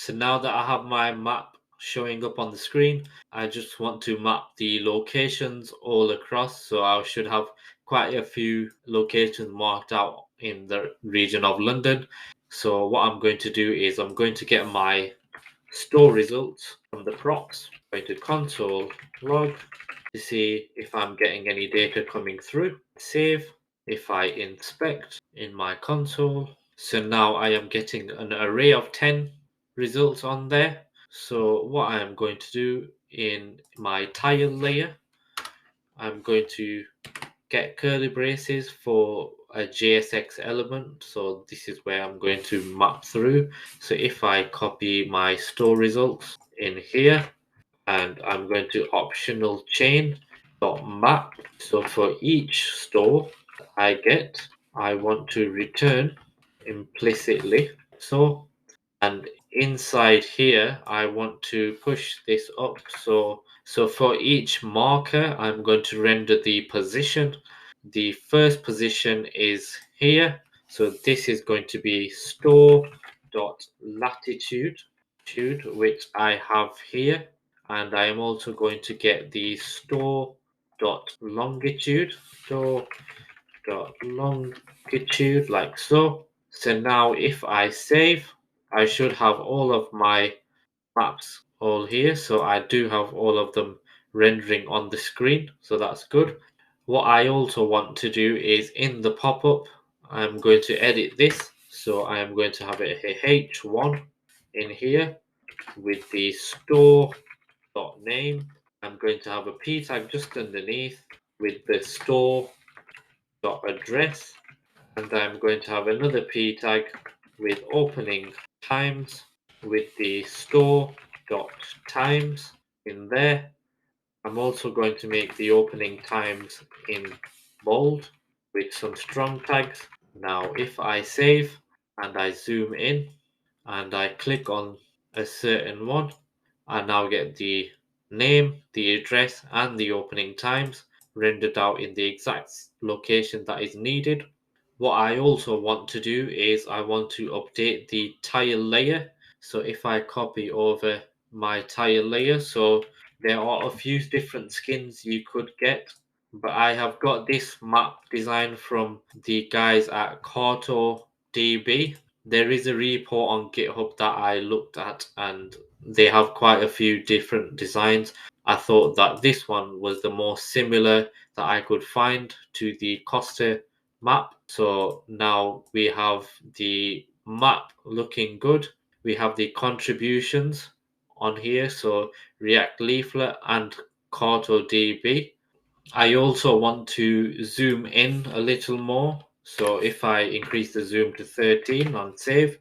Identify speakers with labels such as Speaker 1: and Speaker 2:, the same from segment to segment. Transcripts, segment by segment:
Speaker 1: So now that I have my map showing up on the screen, I just want to map the locations all across. So I should have quite a few locations marked out in the region of London. So what I'm going to do is I'm going to get my store results from the props. I'm going to console log to see if I'm getting any data coming through. Save. If I inspect in my console, so now I am getting an array of 10 results on there. So what I am going to do in my tile layer, I'm going to get curly braces for a JSX element. So this is where I'm going to map through. So if I copy my store results in here, and I'm going to optional chain dot map. So for each store I get, I want to return implicitly. So, and inside here, I want to push this up. So for each marker, I'm going to render the position. The first position is here. So this is going to be store dot latitude, which I have here. And I am also going to get the store dot longitude, store dot longitude, like so. So now if I save, I should have all of my maps all here. So I do have all of them rendering on the screen. So that's good. What I also want to do is in the pop-up, I'm going to edit this. So I am going to have it a H1 in here with the store dot name. I'm going to have a p tag just underneath with the store dot address, and I'm going to have another p tag with opening times with the store dot times in there. I'm also going to make the opening times in bold with some strong tags. Now if I save and I zoom in and I click on a certain one, I now get the name, the address, and the opening times rendered out in the exact location that is needed. What I also want to do is I want to update the tile layer. So if I copy over my tile layer, so there are a few different skins you could get, but I have got this map design from the guys at CartoDB. There is a repo on GitHub that I looked at, and they have quite a few different designs. I thought that this one was the most similar that I could find to the Costa map. So now we have the map looking good. We have the contributions on here. So React Leaflet and CartoDB. I also want to zoom in a little more. So if I increase the zoom to 13 on save,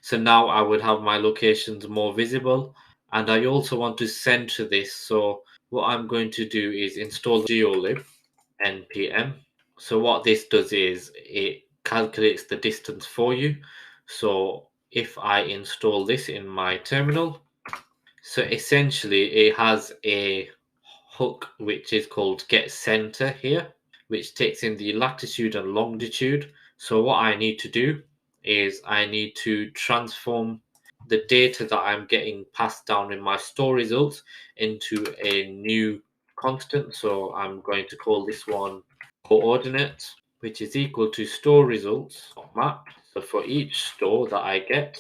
Speaker 1: so now I would have my locations more visible. And I also want to center this. So what I'm going to do is install Geolib npm. So what this does is it calculates the distance for you. So if I install this in my terminal, so essentially it has a hook which is called get center here, which takes in the latitude and longitude. So what I need to do is I need to transform the data that I'm getting passed down in my store results into a new constant. So I'm going to call this one coordinates, which is equal to store results map. So for each store that I get,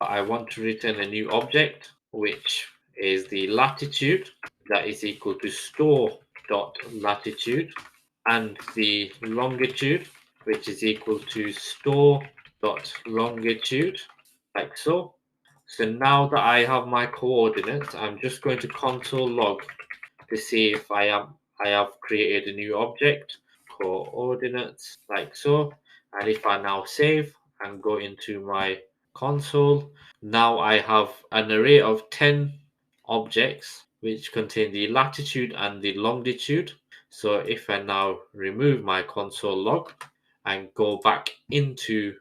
Speaker 1: I want to return a new object, which is the latitude that is equal to store dot latitude, and the longitude, which is equal to store dot longitude, like so. So now that I have my coordinates, I'm just going to console log to see if I have created a new object, coordinates, like so. And if I now save and go into my console, now I have an array of 10 objects which contain the latitude and the longitude. So if I now remove my console log and go back into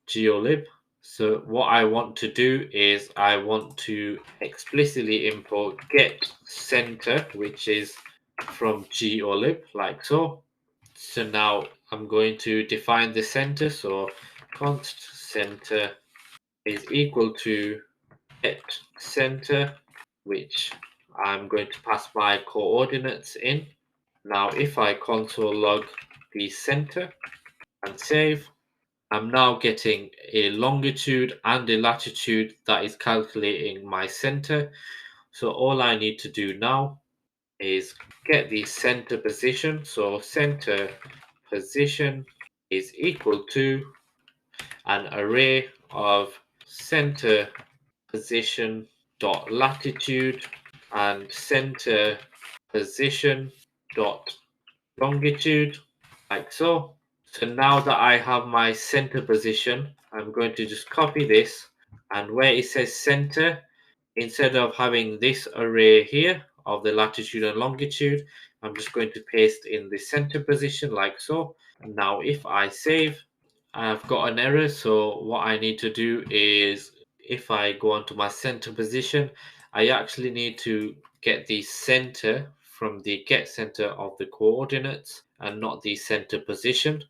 Speaker 1: Geolib, so what I want to do is I want to explicitly import get center, which is from Geolib, like so. So now I'm going to define the center. So const center is equal to get center, which I'm going to pass my coordinates in. Now if I console log the center and save, I'm now getting a longitude and a latitude that is calculating my center. So all I need to do now is get the center position. So center position is equal to an array of center position dot latitude and center position dot longitude, like so. So now that I have my center position, I'm going to just copy this, and where it says center, instead of having this array here of the latitude and longitude, I'm just going to paste in the center position like so. And now if I save, I've got an error. So what I need to do is, if I go onto my center position, I actually need to get the center from the get center of the coordinates and not the center position,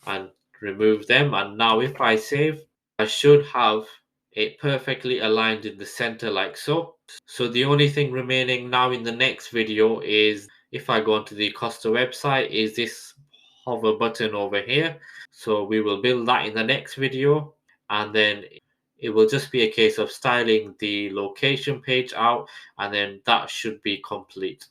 Speaker 1: and remove them. And now if I save, I should have it perfectly aligned in the center like so. So the only thing remaining now in the next video is, if I go onto the Costa website, is this hover button over here. So we will build that in the next video, and then it will just be a case of styling the location page out, and then that should be complete.